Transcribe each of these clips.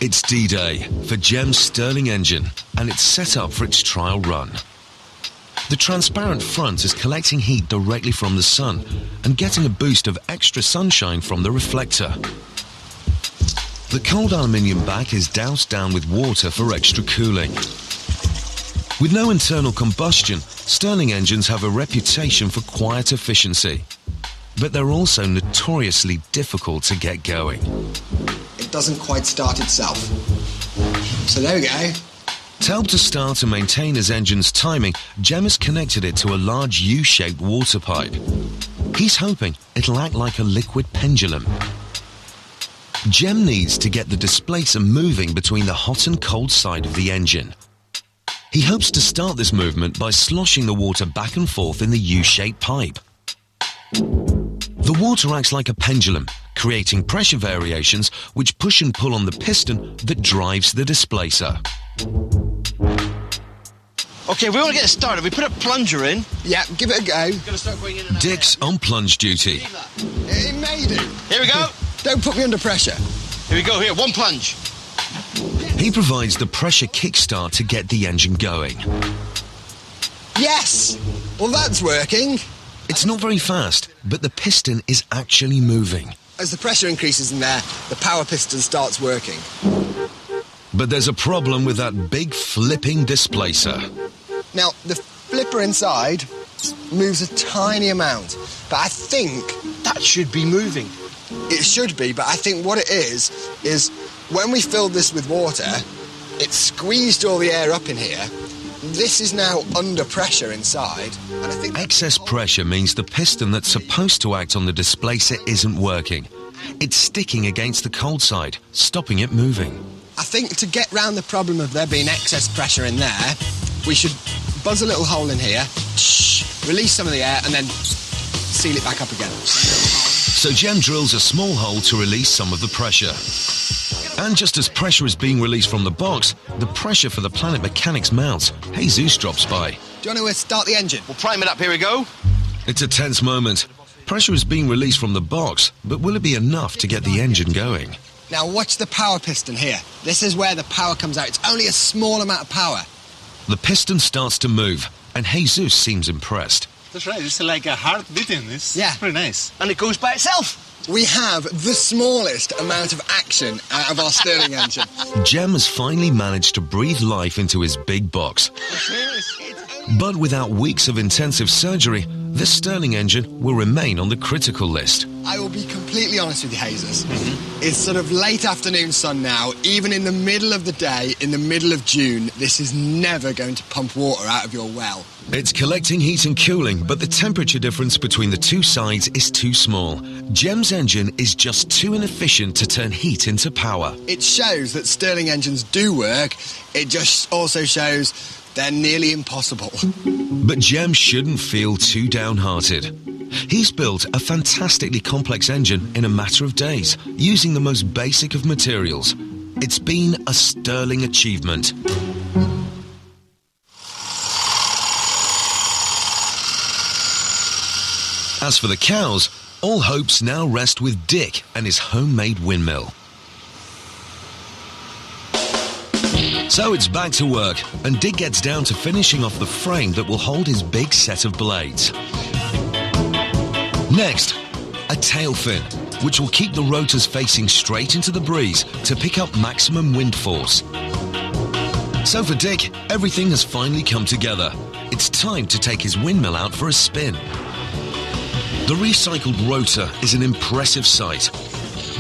It's D-Day for Gem's Stirling engine, and it's set up for its trial run. The transparent front is collecting heat directly from the sun and getting a boost of extra sunshine from the reflector. The cold aluminium back is doused down with water for extra cooling. With no internal combustion, Stirling engines have a reputation for quiet efficiency, but they're also notoriously difficult to get going. It doesn't quite start itself. So there we go. To help to start and maintain his engine's timing, Gem has connected it to a large U-shaped water pipe. He's hoping it'll act like a liquid pendulum. Gem needs to get the displacer moving between the hot and cold side of the engine. He hopes to start this movement by sloshing the water back and forth in the U-shaped pipe. The water acts like a pendulum, creating pressure variations which push and pull on the piston that drives the displacer. Okay, we want to get started. We put a plunger in. Yeah, give it a go. Gonna start going in and out. Dick's on plunge duty. It may do. Here we go. Don't put me under pressure. Here we go. Here, one plunge. He provides the pressure kickstart to get the engine going. Yes! Well, that's working. It's not very fast, but the piston is actually moving. As the pressure increases in there, the power piston starts working. But there's a problem with that big flipping displacer. Now, the flipper inside moves a tiny amount, but I think That should be moving. it should be, but I think what it is when we filled this with water, it squeezed all the air up in here. This is now under pressure inside, and I think Excess pressure means the piston that's supposed to act on the displacer isn't working. It's sticking against the cold side, stopping it moving. I think to get round the problem of there being excess pressure in there, we should buzz a little hole in here, release some of the air, and then seal it back up again. So Gem drills a small hole to release some of the pressure. And just as pressure is being released from the box, the pressure for the Planet Mechanics mounts. Jesus drops by. Do you want to start the engine? We'll prime it up. Here we go. It's a tense moment. Pressure is being released from the box, but will it be enough to get the engine going? Now watch the power piston here. This is where the power comes out. It's only a small amount of power. The piston starts to move, and Jesus seems impressed. That's right, it's like a heart beating. It's pretty nice. And it goes by itself. We have the smallest amount of action out of our Stirling engine. Gem has finally managed to breathe life into his big box. But without weeks of intensive surgery, this Stirling engine will remain on the critical list. I will be completely honest with you, Hazers. It's sort of late afternoon sun now. Even in the middle of the day, in the middle of June, this is never going to pump water out of your well. It's collecting heat and cooling, but the temperature difference between the two sides is too small. Gem's engine is just too inefficient to turn heat into power. It shows that Stirling engines do work. It just also shows they're nearly impossible. But Gem shouldn't feel too downhearted. He's built a fantastically complex engine in a matter of days, using the most basic of materials. It's been a sterling achievement. As for the cows, all hopes now rest with Dick and his homemade windmill. So it's back to work, and Dick gets down to finishing off the frame that will hold his big set of blades. Next, a tail fin, which will keep the rotors facing straight into the breeze to pick up maximum wind force. So for Dick, everything has finally come together. It's time to take his windmill out for a spin. The recycled rotor is an impressive sight,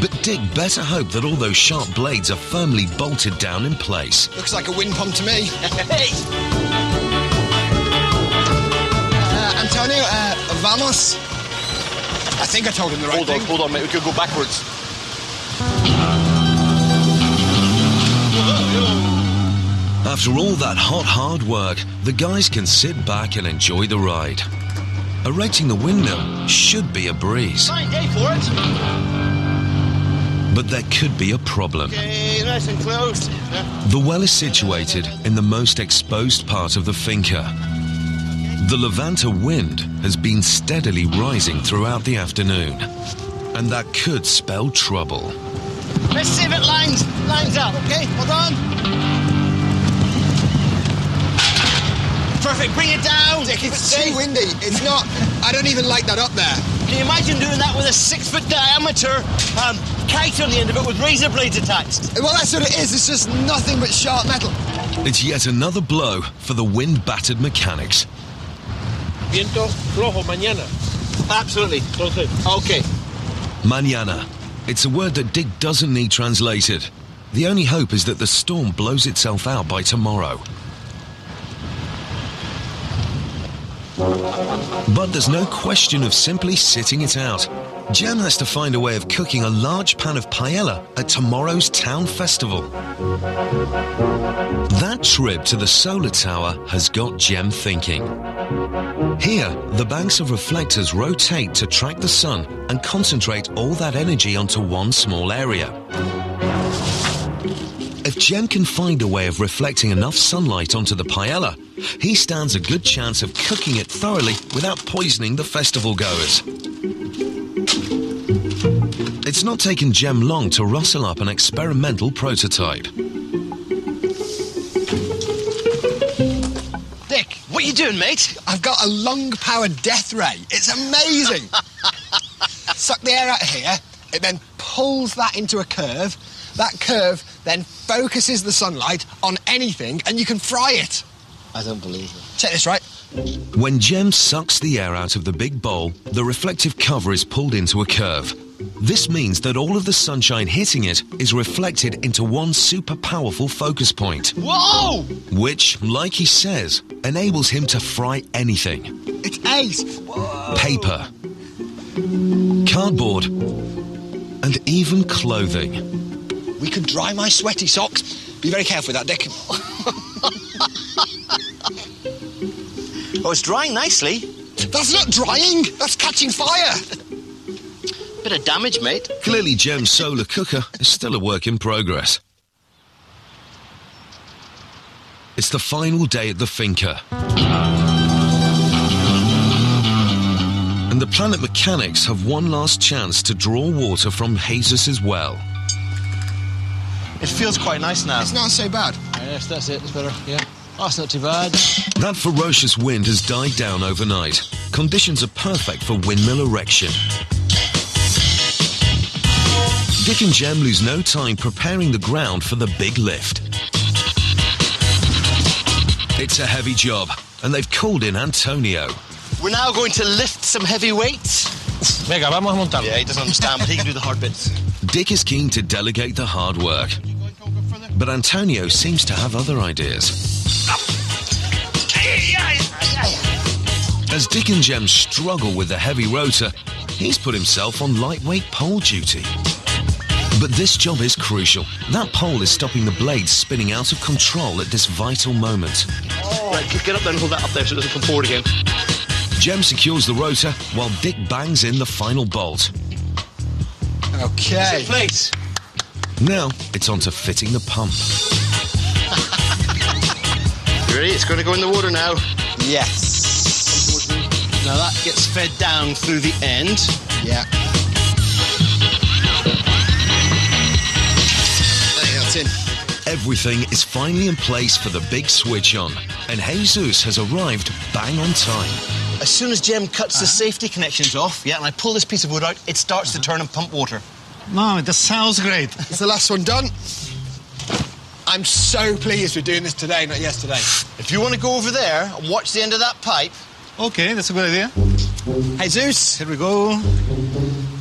but Dick better hope that all those sharp blades are firmly bolted down in place. Looks like a wind pump to me. Hey! Antonio, vamos? I think I told him the right thing. Hold on, mate. We could go backwards. After all that hard work, the guys can sit back and enjoy the ride. Erecting the windmill should be a breeze. Fine day for it. But there could be a problem. Okay, nice and close. The well is situated in the most exposed part of the finca. The Levanta wind has been steadily rising throughout the afternoon, and that could spell trouble. Let's see if it lines up, okay? Hold on. Perfect, bring it down. Dick, it's too windy. It's not... I don't even like that up there. Can you imagine doing that with a 6-foot diameter kite on the end of it with razor blades attached? Well, that's what it is. It's just nothing but sharp metal. It's yet another blow for the wind-battered mechanics. Viento flojo mañana. Absolutely. Entonces. Okay. Mañana. It's a word that Dick doesn't need translated. The only hope is that the storm blows itself out by tomorrow. But there's no question of simply sitting it out. Jem has to find a way of cooking a large pan of paella at tomorrow's town festival. That trip to the solar tower has got Jem thinking. Here, the banks of reflectors rotate to track the sun and concentrate all that energy onto one small area. If Jem can find a way of reflecting enough sunlight onto the paella, he stands a good chance of cooking it thoroughly without poisoning the festival goers. It's not taken Jem long to rustle up an experimental prototype. Dick, what are you doing, mate? I've got a long-powered death ray. It's amazing. Suck the air out of here. It then pulls that into a curve. That curve then focuses the sunlight on anything, and you can fry it. I don't believe it. Check this, right? When Jem sucks the air out of the big bowl, the reflective cover is pulled into a curve. This means that all of the sunshine hitting it is reflected into one super powerful focus point. Whoa! Which, like he says, enables him to fry anything. It's ace. Whoa. Paper, cardboard, and even clothing. We could dry my sweaty socks. Be very careful with that, Dick. Oh, it's drying nicely. That's not drying. That's catching fire. Bit of damage, mate. Clearly, Jem's solar cooker is still a work in progress. It's the final day at the finca. And the Planet Mechanics have one last chance to draw water from Jesus' well. It feels quite nice now. It's not so bad. Yes, that's it. It's better, yeah. Oh, it's not too bad. That ferocious wind has died down overnight. Conditions are perfect for windmill erection. Dick and Jem lose no time preparing the ground for the big lift. It's a heavy job, and they've called in Antonio. We're now going to lift some heavy weights. Venga, vamos a montarlo. Yeah, he doesn't understand, but he can do the hard bits. Dick is keen to delegate the hard work, but Antonio seems to have other ideas. As Dick and Jem struggle with the heavy rotor, he's put himself on lightweight pole duty. But this job is crucial. That pole is stopping the blades spinning out of control at this vital moment. Right, get up there and hold that up there so it doesn't come forward again. Jem secures the rotor while Dick bangs in the final bolt. Okay. It's in place. Now it's on to fitting the pump. You ready? It's going to go in the water now. Yes. Now that gets fed down through the end. Yeah. There, that's in. Everything is finally in place for the big switch on, and Jesus has arrived bang on time. As soon as Jem cuts the safety connections off, yeah, and I pull this piece of wood out, it starts to turn and pump water. No, that sounds great. Is the last one done? I'm so pleased we're doing this today, not yesterday. If you want to go over there and watch the end of that pipe. Okay, that's a good idea. Jesus, Here we go.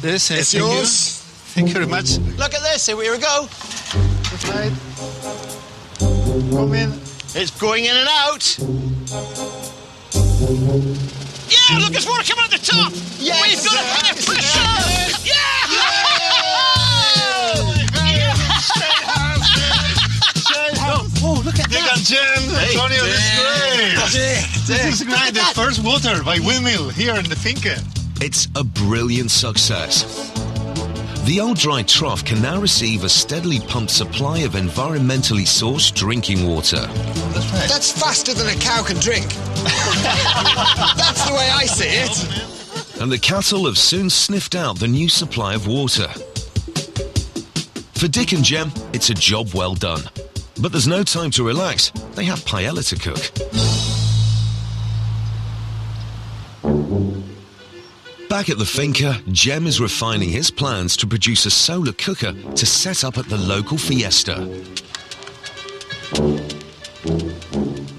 This it's thank yours. You. Thank you very much. Look at this, here we go. This side. Come in. It's going in and out. Yeah, look, there's water coming at the top. Yes. We've got a high pressure. Yeah! Oh, look at Dick that. and Jem, Antonio, this is great. This is great. The first water by windmill here in the finca. It's a brilliant success. The old dry trough can now receive a steadily pumped supply of environmentally sourced drinking water. That's faster than a cow can drink. That's the way I see it. And the cattle have soon sniffed out the new supply of water. For Dick and Jem, it's a job well done. But there's no time to relax. They have paella to cook. Back at the finca, Jem is refining his plans to produce a solar cooker to set up at the local fiesta.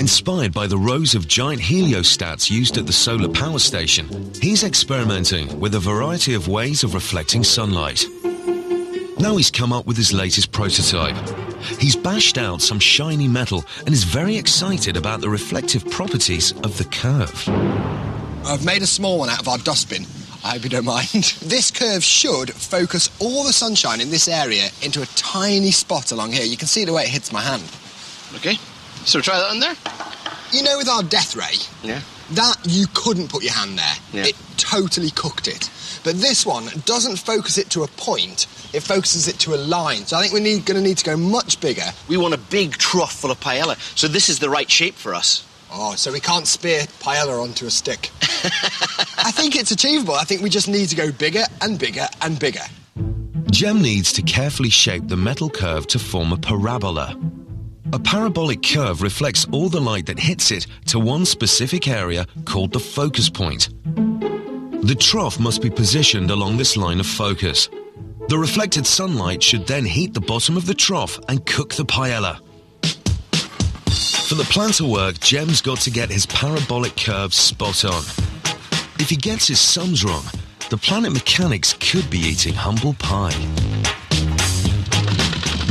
Inspired by the rows of giant heliostats used at the solar power station, he's experimenting with a variety of ways of reflecting sunlight. Now he's come up with his latest prototype. He's bashed out some shiny metal and is very excited about the reflective properties of the curve. I've made a small one out of our dustbin. I hope you don't mind. This curve should focus all the sunshine in this area into a tiny spot along here. You can see the way it hits my hand. Okay, so try that on there. You know, with our death ray, Yeah. that you couldn't put your hand there. Yeah. It totally cooked it. But this one doesn't focus it to a point, it focuses it to a line. So I think we're going to need to go much bigger. We want a big trough full of paella, so this is the right shape for us. Oh, so we can't spear paella onto a stick. I think it's achievable. I think we just need to go bigger and bigger and bigger. Jem needs to carefully shape the metal curve to form a parabola. A parabolic curve reflects all the light that hits it to one specific area called the focus point. The trough must be positioned along this line of focus. The reflected sunlight should then heat the bottom of the trough and cook the paella. For the plan to work, Jem's got to get his parabolic curve spot on. If he gets his sums wrong, the Planet Mechanics could be eating humble pie.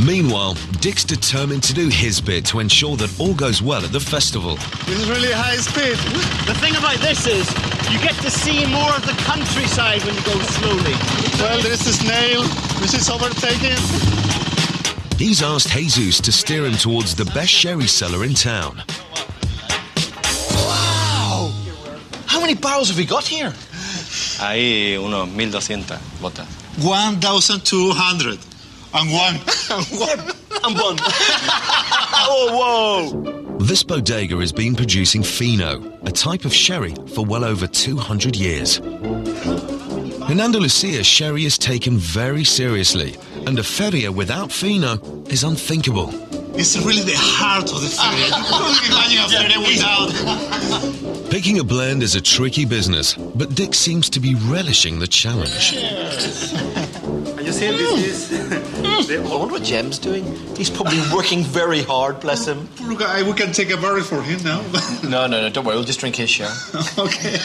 Meanwhile, Dick's determined to do his bit to ensure that all goes well at the festival. This is really high speed. The thing about this is, you get to see more of the countryside when you go slowly. Well, there is a snail, which is overtaken. He's asked Jesus to steer him towards the best sherry cellar in town. Wow! How many barrels have we got here? Hay unos 1,200 botas. 1,200. And one. And one. Oh, whoa! This bodega has been producing Fino, a type of sherry, for well over 200 years. In Andalusia, sherry is taken very seriously, and a feria without Fino is unthinkable. It's really the heart of the feria. You couldn't imagine a feria without. Picking a blend is a tricky business, but Dick seems to be relishing the challenge. You see, this is... I wonder what Jem's doing. He's probably working very hard, bless him. Poor guy, we can take a barrel for him now. No, don't worry, we'll just drink his share. Okay.